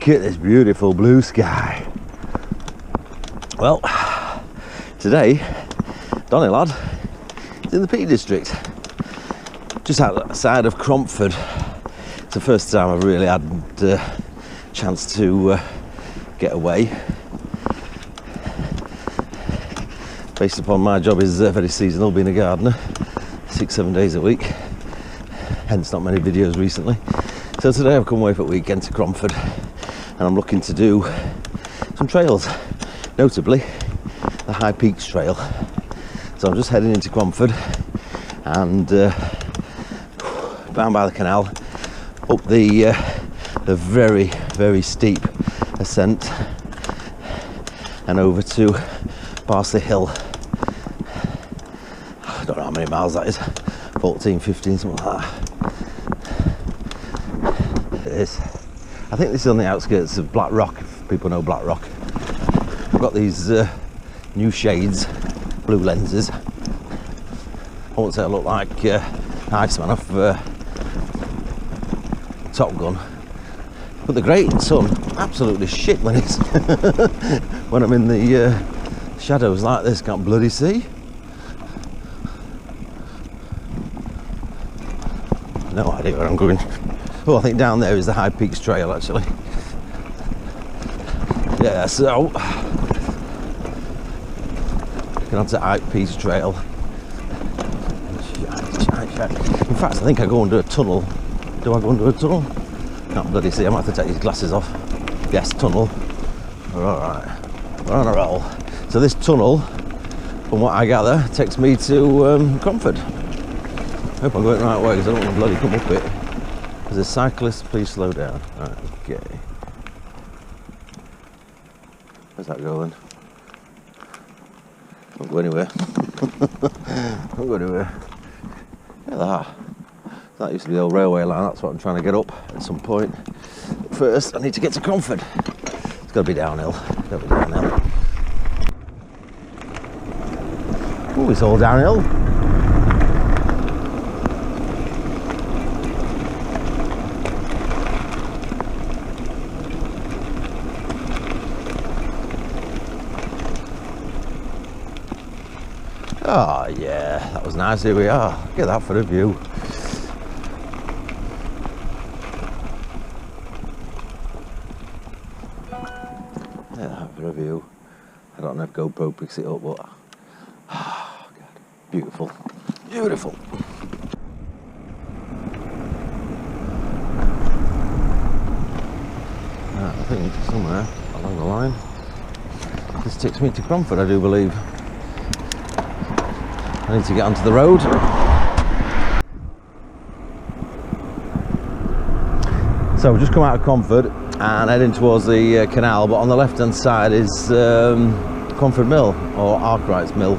Look at this beautiful blue sky. Well, today, Donny lad is in the Peak District, just outside of Cromford. It's the first time I've really had a chance to get away. Based upon my job is very seasonal, being a gardener, 6-7 days a week, hence not many videos recently. So today I've come away for a weekend to Cromford, and I'm looking to do some trails, notably the High Peaks Trail. So I'm just heading into Cromford and down by the canal, up the very, very steep ascent and over to Parsley Hill. I don't know how many miles that is, 14, 15, something like that. It is. I think this is on the outskirts of Black Rock, if people know Black Rock. I've got these new shades, blue lenses. I won't say I look like Iceman off Top Gun, but the great sun, absolutely shit when it's when I'm in the shadows like this, can't bloody see. No idea where I'm going. Oh, I think down there is the High Peaks Trail actually. Yeah, so going on to High Peaks Trail. In fact, I think I go under a tunnel. Do I go under a tunnel? Can't bloody see, I might have to take these glasses off. Yes, tunnel. We're alright. We're on a roll. So this tunnel, from what I gather, takes me to Cromford. Hope I'm going the right way because I don't want to bloody come up it. As a cyclist, please slow down. Right, okay. Where's that going? Don't go anywhere. Don't go anywhere. Yeah, that used to be the old railway line. That's what I'm trying to get up at some point. But first, I need to get to Cromford. It's got to be downhill. It's got to be downhill. Oh, it's all downhill. Oh yeah, that was nice. Here we are. Look at that for a view. Yeah, that for a view. I don't know if GoPro picks it up, but oh, God. Beautiful, beautiful. I think somewhere along the line, this takes me to Cromford, I do believe. I need to get onto the road. So we've just come out of Cromford and heading towards the canal, but on the left hand side is Cromford Mill, or Arkwright's Mill.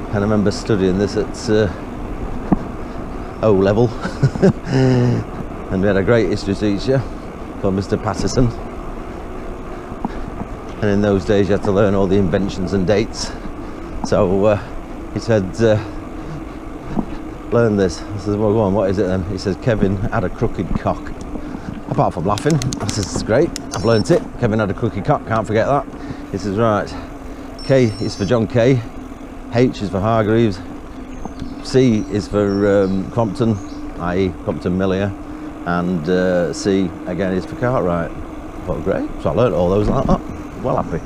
And I remember studying this at O level. And we had a great history teacher called Mr. Patterson. And in those days you had to learn all the inventions and dates. So he said, learn this. I said, well, go on, what is it then? He says, Kevin had a crooked cock. Apart from laughing, I said, it's great, I've learnt it. Kevin had a crooked cock, can't forget that. He says, right, K is for John Kay, H is for Hargreaves, C is for Crompton, i.e. Crompton Mill, and C again is for Cartwright. I thought, great, so I learnt all those like that. Well happy.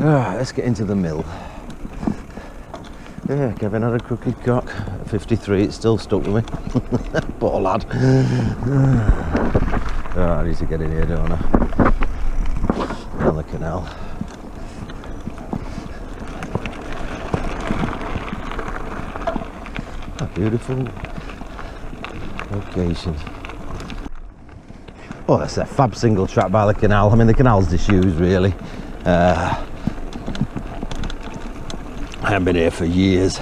Alright, let's get into the mill. Yeah, Kevin had a crooked cock. At 53, it's still stuck with me. Poor lad. Oh, I need to get in here, don't I? Down the canal. A beautiful location. Oh, that's a fab single track by the canal. I mean, the canal's disused, really. I haven't been here for years.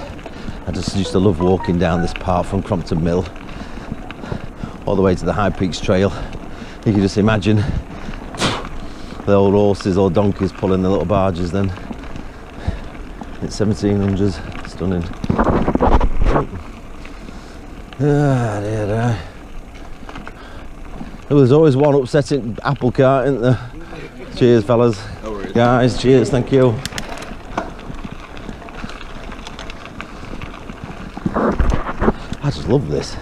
I just used to love walking down this path from Crompton Mill all the way to the High Peaks Trail. You can just imagine the old horses or donkeys pulling the little barges then. It's 1700s, stunning. Ah, dear. There's always one upsetting apple cart, isn't there? Cheers, fellas. No worries. Guys, cheers, thank you. I just love this.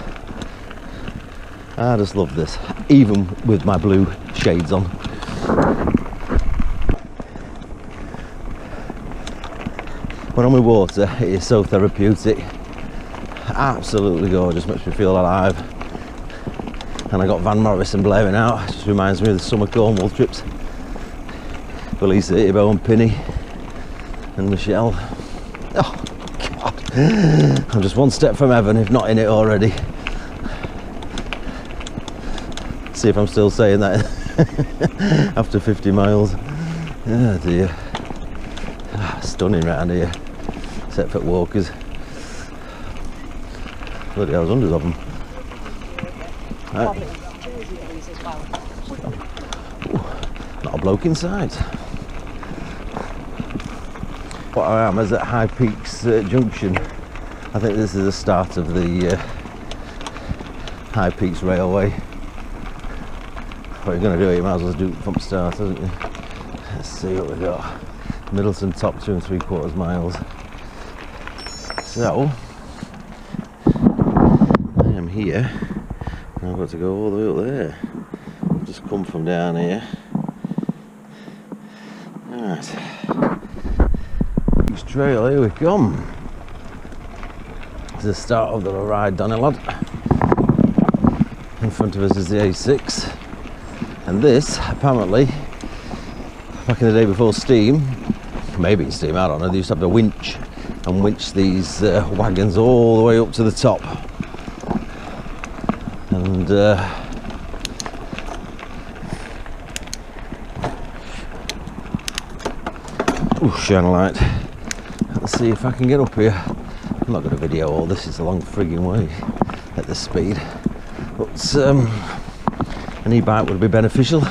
I just love this, even with my blue shades on. When I'm with water, it is so therapeutic. Absolutely gorgeous, makes me feel alive. And I got Van Morrison blaring out, it just reminds me of the summer Cornwall trips. Felice, Ibo and Pinny and Michelle. Oh God, I'm just one step from heaven, if not in it already. See if I'm still saying that after 50 miles. Oh dear. Stunning round here, except for walkers. Bloody hell, there's hundreds of them. Right. Ooh, not a bloke in sight. What I am is at High Peaks Junction. I think this is the start of the High Peaks Railway. What you're going to do, you might as well do it from start, hasn't you? Let's see what we've got. Middleton top 2 3/4 miles. So I am here. Now I've got to go all the way up there. I've just come from down here. Right. Next trail, here we come. This is the start of the ride, Donny lad. In front of us is the A6. And this, apparently, back in the day before steam, maybe in steam, I don't know, they used to have the winch and winch these wagons all the way up to the top. And shine a light. Let's see if I can get up here. I'm not going to video all this, it's a long frigging way at this speed. But an e-bike would be beneficial.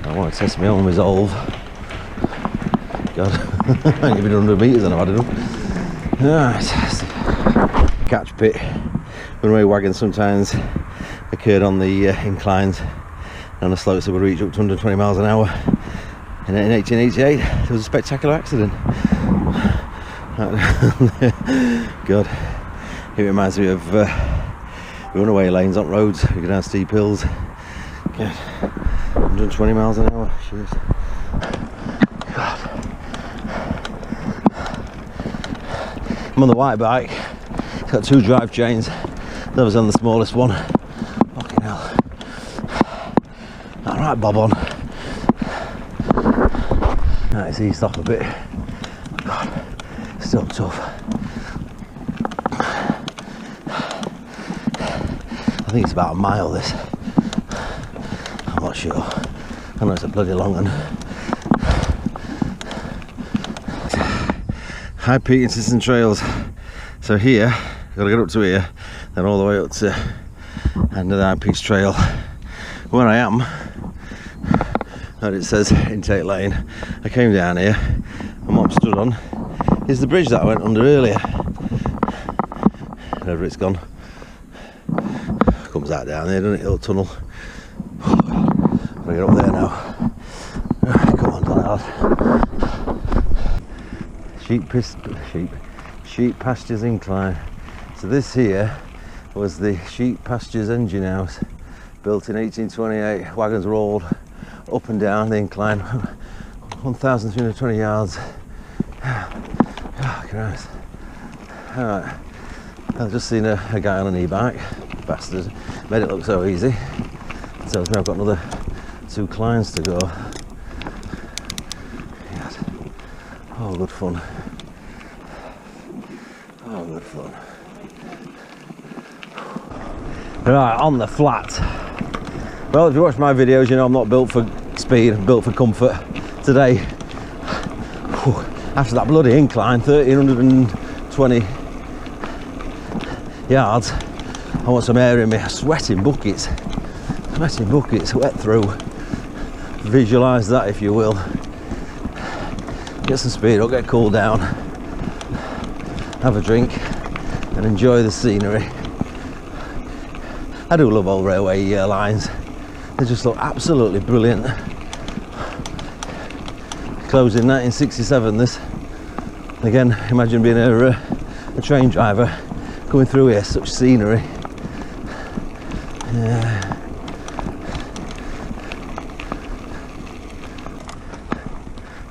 I want to test my own resolve. God, I ain't even 100 metres and I've had enough. Right, catch pit. Runaway wagons sometimes occurred on the inclines and the slopes that would reach up to 120 miles an hour. And in 1888, there was a spectacular accident. God, it reminds me of runaway lanes on roads. You go down steep hills. God, 120 miles an hour. Jeez. God. I'm on the white bike. It's got 2 drive chains. That was on the smallest one. Fucking hell. Alright, bob on. Right, it's eased off a bit. God, still tough. I think it's about a mile this. I'm not sure. I know it's a bloody long one. High Peak and Tissington trails. So here, gotta get up to here, then all the way up to end of the High Peaks trail. Where I am, and it says intake lane. I came down here, and what I'm stood on is the bridge that I went under earlier. Wherever it's gone. Comes out down there, doesn't it? Little tunnel. Gotta get up there now. Come on, Donny lad. Sheep pastures incline. So this here was the sheep pastures engine house, built in 1828. Wagons rolled up and down the incline, 1,320 yards. Oh, Christ. Alright, I've just seen a guy on an e-bike, bastard, made it look so easy. It tells me I've got another 2 climbs to go. Yes. Oh, good fun. Oh, good fun. Right, on the flat. Well, if you watch my videos, you know I'm not built for speed, I'm built for comfort. Today, after that bloody incline, 1,320 yards, I want some air in me. Sweating buckets, wet through. Visualise that, if you will. Get some speed up, get cooled down, have a drink and enjoy the scenery. I do love old railway lines. They just look absolutely brilliant. Closed in 1967 this. Again, imagine being a train driver going through here, such scenery. Yeah.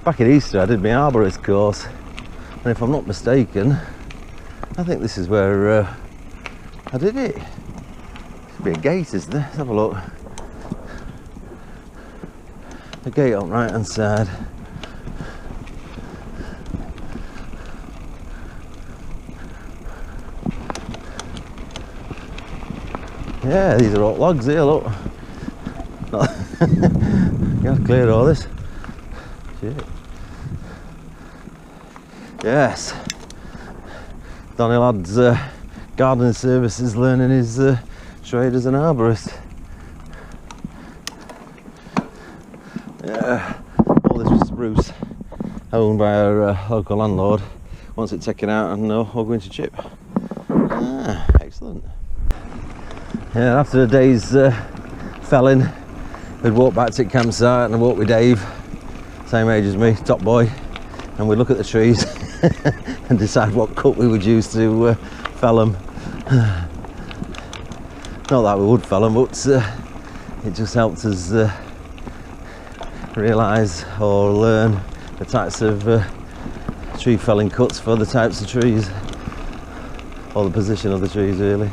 Back at Easter I did my arborist course, and if I'm not mistaken, I think this is where I did it. There's a bit of gate, isn't there? Let's have a look. The gate on the right hand side. Yeah, these are all logs here, look. You gotta clear all this. Shit. Yes. Donny lad's gardening services, learning his trade as an arborist. Yeah, all this was spruce, owned by our local landlord. Wants it taken out and all going to chip. Ah, excellent. Yeah, after a day's felling, we'd walk back to the campsite and I'd walk with Dave, same age as me, top boy, and we'd look at the trees and decide what cut we would use to fell them. Not that we would fell them, but it just helped us realise or learn the types of tree felling cuts for the types of trees, or the position of the trees really.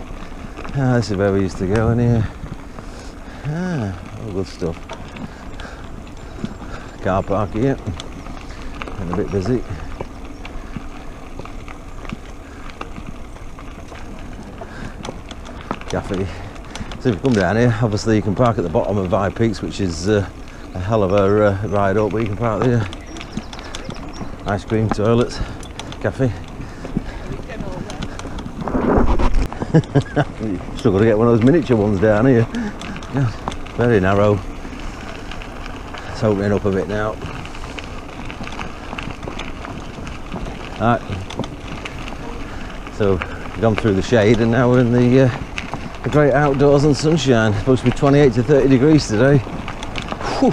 Ah, this is where we used to go in here. Ah, all good stuff. Car park here, and a bit busy. Cafe. So if you come down here, obviously you can park at the bottom of High Peaks, which is a hell of a ride up, but you can park there. Ice cream, toilets, cafe. Still got to get one of those miniature ones down here. Yeah, very narrow. It's opening up a bit now. Alright, so we've gone through the shade and now we're in the great outdoors and sunshine. It's supposed to be 28 to 30 degrees today. Whew.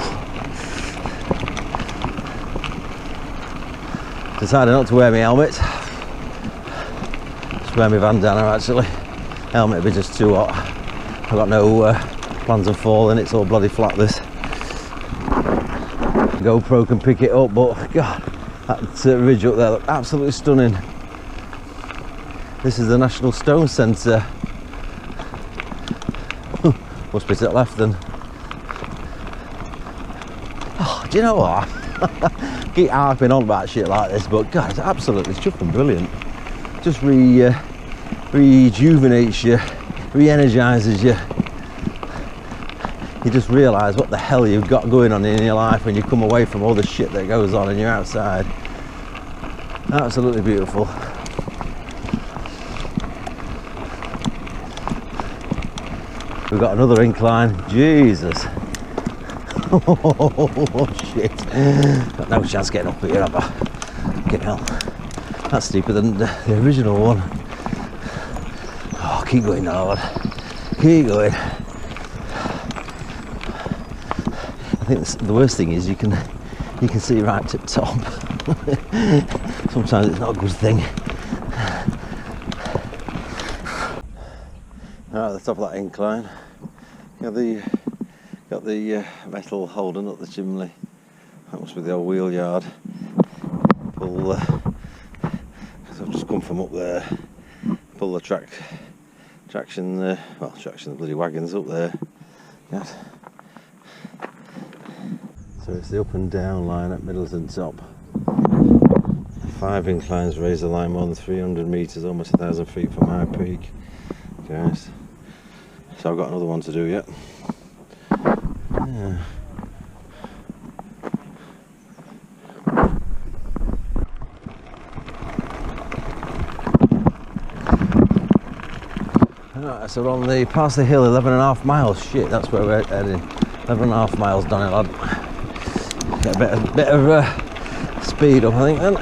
Decided not to wear my helmet. Just wear my bandana actually. Helmet would be just too hot. I've got no plans of falling, it's all bloody flat this. GoPro can pick it up, but God, that ridge up there looked absolutely stunning. This is the National Stone Centre. Must be to the left then. Oh, do you know what? Keep harping on about shit like this, but God, it's absolutely chuffing brilliant. Just rejuvenates you, re-energises you. You just realise what the hell you've got going on in your life when you come away from all the shit that goes on and you're outside. Absolutely beautiful. We've got another incline. Jesus. Oh shit. Got no chance getting up here, have I? Fucking hell. That's steeper than the original one. Oh, keep going now, lad. Keep going. I think the worst thing is you can see right to the top. Sometimes it's not a good thing. Right at the top of that incline, got the metal holding up the chimney. That must be the old wheel yard. Pull. I've just come from up there. Pull the traction the bloody wagons up there. God. So it's the up and down line at Middleton top. 5 inclines raise the line more than 300 metres, almost 1,000 feet from High Peak. Guys. So I've got another one to do yet. Yeah. Right, so we're on the Parsley Hill, 11.5 miles. Shit, that's where we're heading. 11.5 miles, Donny lad. Get a bit of speed up, I think then.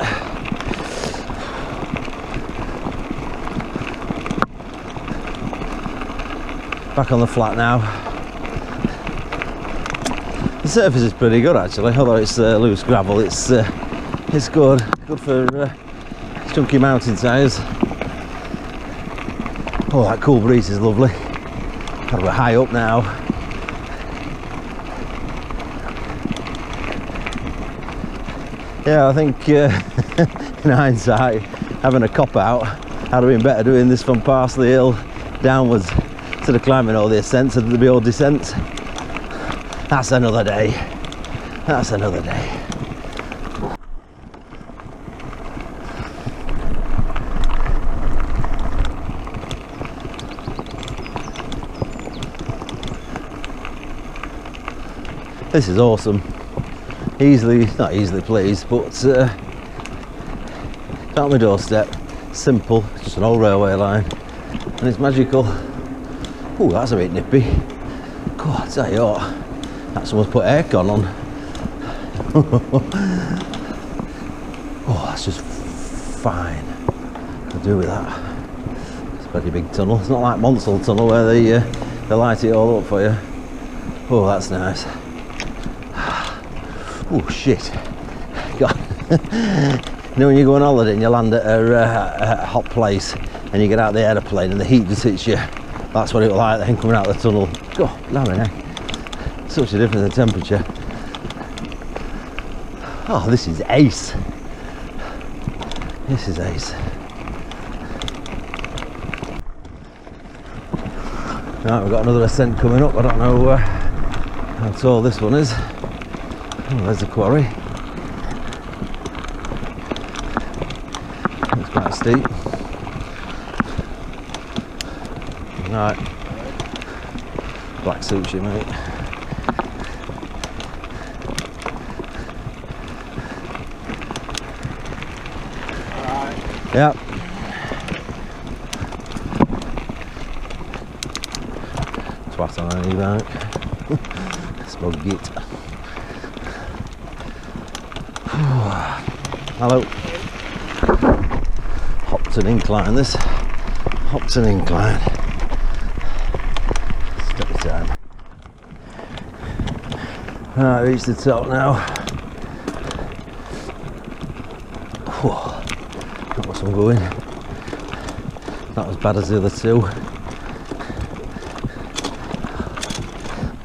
Back on the flat now. The surface is pretty good actually, although it's loose gravel. It's good for chunky mountain tyres. Oh, that cool breeze is lovely. God, we're high up now. Yeah, I think in hindsight, having a cop out, I'd have been better doing this from Parsley Hill downwards instead of climbing all the ascents, so there'd be all descents. That's another day. That's another day. This is awesome. Not easily pleased, but it's on my doorstep. Simple, just an old railway line, and it's magical. Oh, that's a bit nippy. God, I tell you what, that someone's put aircon on. Oh, that's just fine. I'll do with that. It's a pretty big tunnel. It's not like Monsal tunnel where they light it all up for you. Oh, that's nice. Oh shit. God. You know when you go on holiday and you land at a hot place and you get out of the aeroplane and the heat just hits you? That's what it was like then coming out of the tunnel. God, blimey heck. Such a difference in temperature. Oh, this is ace. This is ace. Right, we've got another ascent coming up. I don't know how tall this one is. Oh, there's the quarry. It's quite steep. Right. Black suits you, mate. Alright. Yep. Twat on any bike. Smug git. Hello. Hopton incline this. Hopton incline. Steady time. Right, reached the top now. Whew. Got some going. Not as bad as the other two.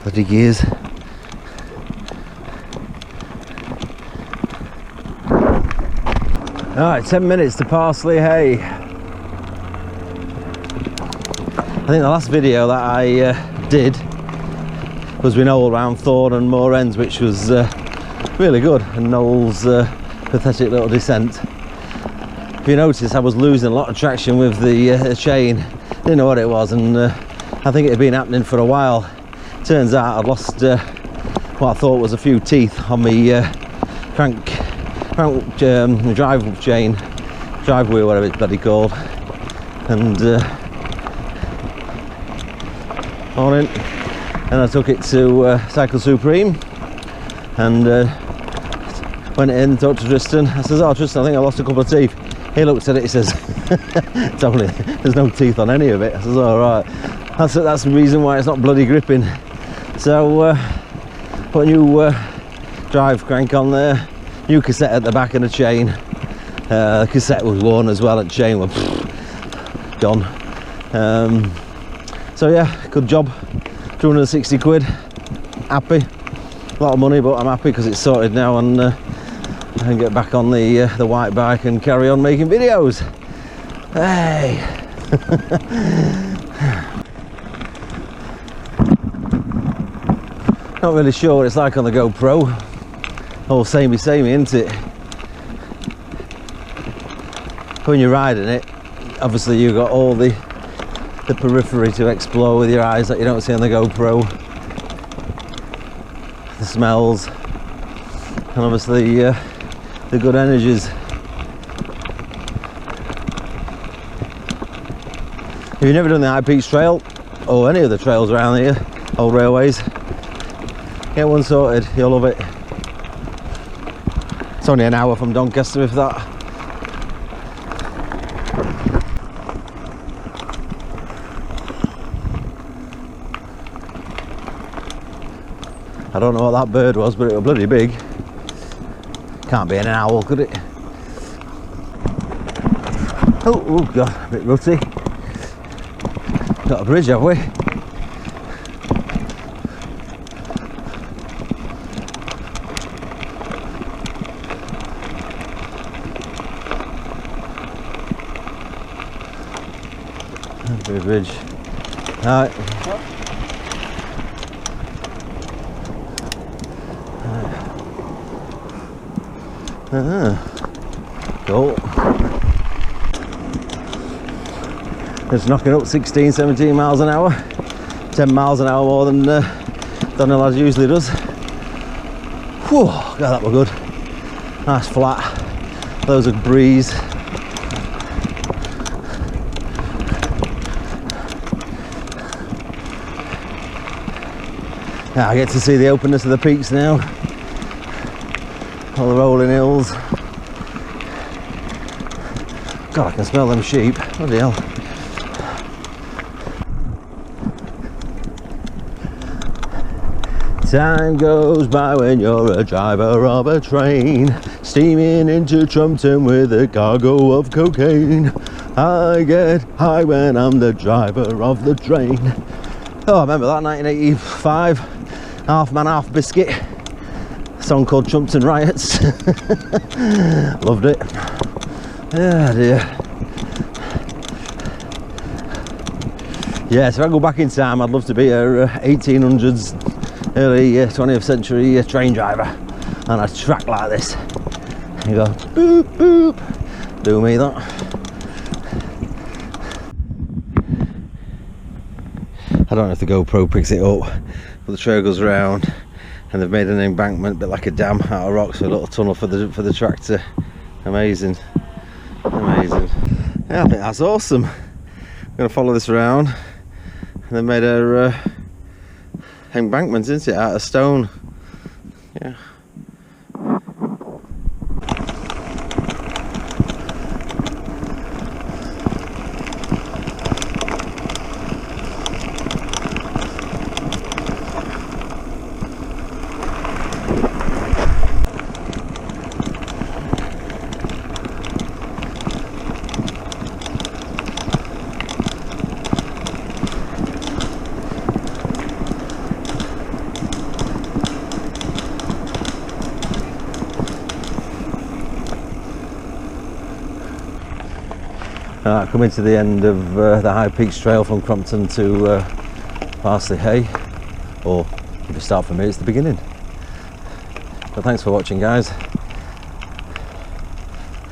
Bloody gears. Alright, 10 minutes to Parsley Hay. I think the last video that I did was with Noel around Thorn and Moor Ends, which was really good, and Noel's pathetic little descent. If you notice, I was losing a lot of traction with the chain. Didn't know what it was, and I think it had been happening for a while. Turns out I'd lost what I thought was a few teeth on my crank drive chain, drive wheel, whatever it's bloody called, and on it. And I took it to Cycle Supreme and went in and talked to Tristan. I says, "Oh Tristan, I think I lost a couple of teeth." He looked at it, he says, "Totally, there's no teeth on any of it." I says, "All right, that's the reason why it's not bloody gripping." So put a new drive crank on there. New cassette at the back of the chain. The cassette was worn as well, and chain was gone. So yeah, good job. 260 quid. Happy. A lot of money, but I'm happy because it's sorted now, and I can get back on the white bike and carry on making videos. Hey. Not really sure what it's like on the GoPro. Oh, samey, isn't it? When you're riding it, obviously you've got all the periphery to explore with your eyes that you don't see on the GoPro. The smells, and obviously the good energies. If you've never done the High Peaks Trail, or any of the trails around here, old railways, get one sorted, you'll love it. It's only an hour from Doncaster, if that. I don't know what that bird was, but it was bloody big. Can't be an owl, could it? Oh god, a bit rutty. Got a bridge, have we? Bridge. Alright. Cool. Just knocking up 16, 17 miles an hour. 10 miles an hour more than Donny Lad usually does. Whew, God, that was good. Nice flat. Loads of breeze. Now I get to see the openness of the peaks now. All the rolling hills. God, I can smell them sheep. Bloody hell. Time goes by when you're a driver of a train, steaming into Trumpton with a cargo of cocaine. I get high when I'm the driver of the train. Oh, I remember that, 1985. Half man, half biscuit. A song called Trumpton Riots. Loved it. Oh dear. Yes, if I go back in time, I'd love to be a 1800s, early 20th century train driver on a track like this. You go boop boop. Do me that. I don't know if the GoPro picks it up, but the trail goes around and they've made an embankment, a bit like a dam out of rocks, with a little tunnel for the tractor. Amazing, amazing. Yeah, I think that's awesome. I'm going to follow this around, and they've made a embankment, isn't it, out of stone. Yeah. Coming to the end of the High Peaks Trail from Crompton to Parsley Hay, or if you start from here, it's the beginning. But thanks for watching, guys.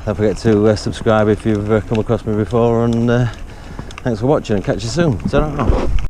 Don't forget to subscribe if you've come across me before, and thanks for watching, and catch you soon. Ta-ra.